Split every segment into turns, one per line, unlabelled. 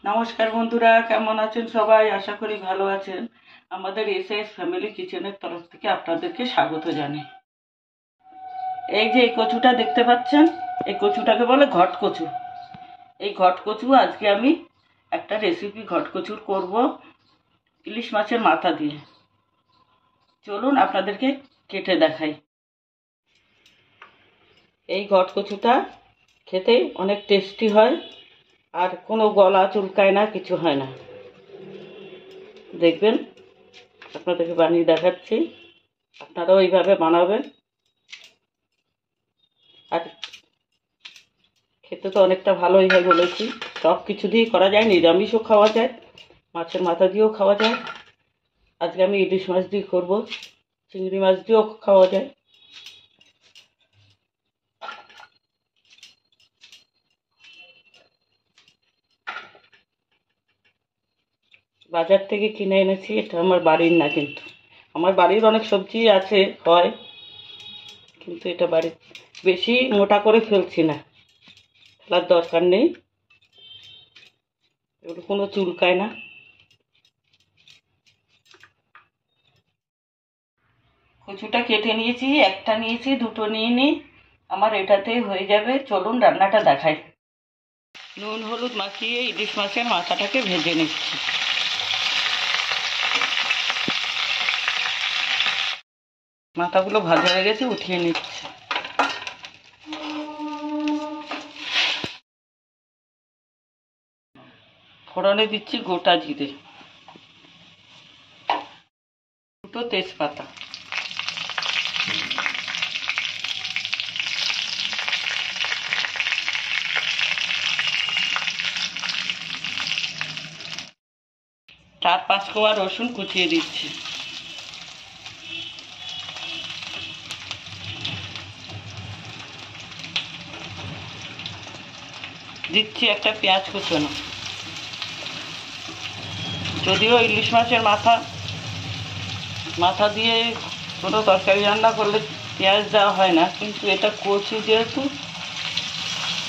নমস্কার বন্ধুরা, কেমন আছেন সবাই? আশা করি ভালো আছেন। আমাদের এসএস ফ্যামিলি কিচেনের তরফ থেকে আপনাদেরকে স্বাগত জানাই। এই যে এই কচুটা দেখতে পাচ্ছেন, এই কচুটাকে বলে ঘট কচু। এই ঘট কচু আজকে আমি একটা রেসিপি ঘট কচুর করব ইলিশ মাছের মাথা দিয়ে। চলুন আপনাদেরকে কেটে দেখাই। এই ঘট কচুটা খেতে অনেক টেস্টি হয়, আর কোনো গলা চুলকায় না, কিছু হয় না। দেখবেন, আপনাদেরকে বানিয়ে দেখাচ্ছি, আপনারাও এইভাবে বানাবেন। আর খেতে তো অনেকটা ভালোই হয় বলেছি। সব কিছু দিয়েই করা যায়, নিরামিষও খাওয়া যায়, মাছের মাথা দিয়েও খাওয়া যায়। আজকে আমি ইলিশ মাছ দিয়ে করবো, চিংড়ি মাছ দিয়েও খাওয়া যায়। বাজার থেকে কিনে এনেছি, এটা আমার বাড়ির না, কিন্তু আমার বাড়ির অনেক সবজি আছে, হয়, কিন্তু এটা বাড়ির। বেশি মোটা করে ফেলছি না, ফেলার দরকার নেই, এগুলো কোনো চুলকায় না। কচুটা কেটে নিয়েছি, একটা নিয়েছি, দুটো নিয়ে নিই, আমার এটাতেই হয়ে যাবে। চলুন রান্নাটা দেখাই। নুন হলুদ মাখিয়ে ইলিশ মাছের মাথাটাকে ভেজে নিচ্ছি। মাথাগুলো ভাজা হয়ে গেছে, উঠিয়ে নিচ্ছি। ফোড়নে দিচ্ছি গোটা জিরে, দুটো তেজপাতা, চার পাঁচ কোয়া রসুন কুচিয়ে দিচ্ছি, দিচ্ছি একটা পেঁয়াজ কুচনো। যদিও ইলিশ মাছের মাথা দিয়ে কোনো তরকারি রান্না করলে পেঁয়াজ দেওয়া হয় না, কিন্তু এটা কচু যেহেতু,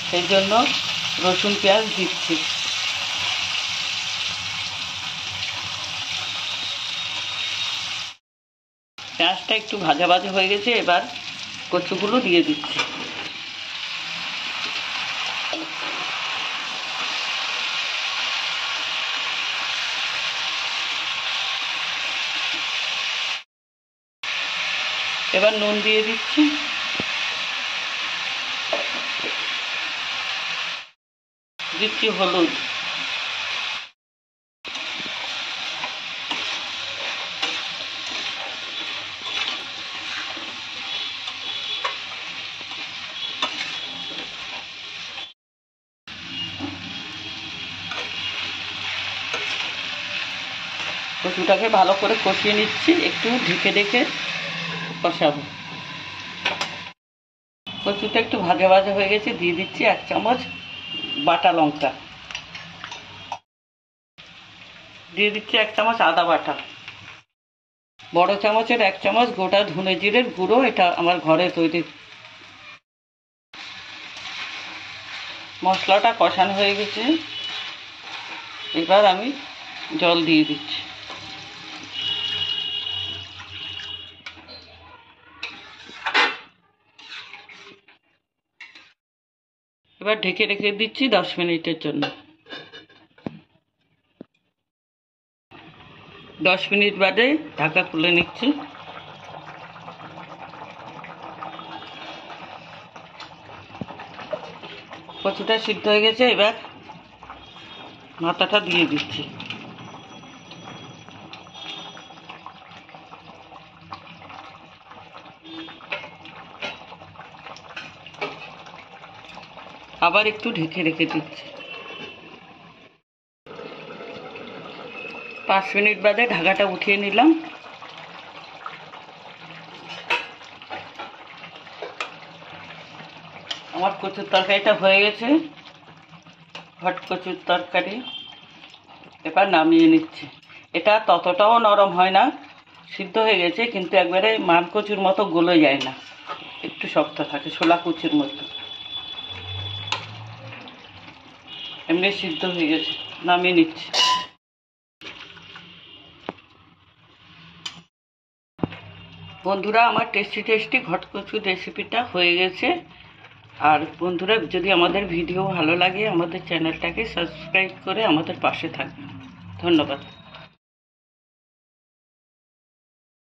সেই জন্য রসুন পেঁয়াজ দিচ্ছি। পেঁয়াজটা একটু ভাজা ভাজা হয়ে গেছে, এবার কচুগুলো দিয়ে দিচ্ছি। এবার নুন দিয়ে দিচ্ছি, দিচ্ছি হলুদ, কচুটাকে ভালো করে কষিয়ে নিচ্ছি, একটু ঢেকে ঢেকে কষাবো। কচুটা একটু ভাজা ভাজা হয়ে গেছে, দিয়ে দিচ্ছি 1 চামচ বাটা লঙ্কা, দিয়ে দিচ্ছি 1 চামচ আদা বাটা, বড় চামচের 1 চামচ গোটা ধনে জিরের গুঁড়ো, এটা আমার ঘরে তৈরি। মশলাটা কষানো হয়ে গেছে, এবার আমি জল দিয়ে দিচ্ছি। এবার ঢেকে রেখে দিচ্ছি 10 মিনিটের জন্য। 10 মিনিট বাদে ঢাকা খুলে নিচ্ছি। কচুটা সিদ্ধ হয়ে গেছে, এবার মাথাটা দিয়ে দিচ্ছি। আবার একটু ঢেকে রেখে দিচ্ছি। 5 মিনিট বাদে ঢাকাটা উঠিয়ে নিলাম। আমার কচুর তরকারিটা হয়ে গেছে, ঘট কচুর তরকারি। এবার নামিয়ে নিচ্ছি। এটা ততটাও নরম হয় না, সিদ্ধ হয়ে গেছে, কিন্তু একবারে মান কচুর মতো গলে যায় না, একটু শক্ত থাকে, ছোলা কচুর মতো। এমনি সিদ্ধ হয়ে গেছে। নামিয়ে নিচ্ছি। বন্ধুরা, আমার টেস্টি ঘটকচু রেসিপিটা হয়ে গেছে। আর বন্ধুরা, যদি আমাদের ভিডিও ভালো লাগে আমাদের চ্যানেলটাকে সাবস্ক্রাইব করে আমাদের পাশে থাকবেন। ধন্যবাদ।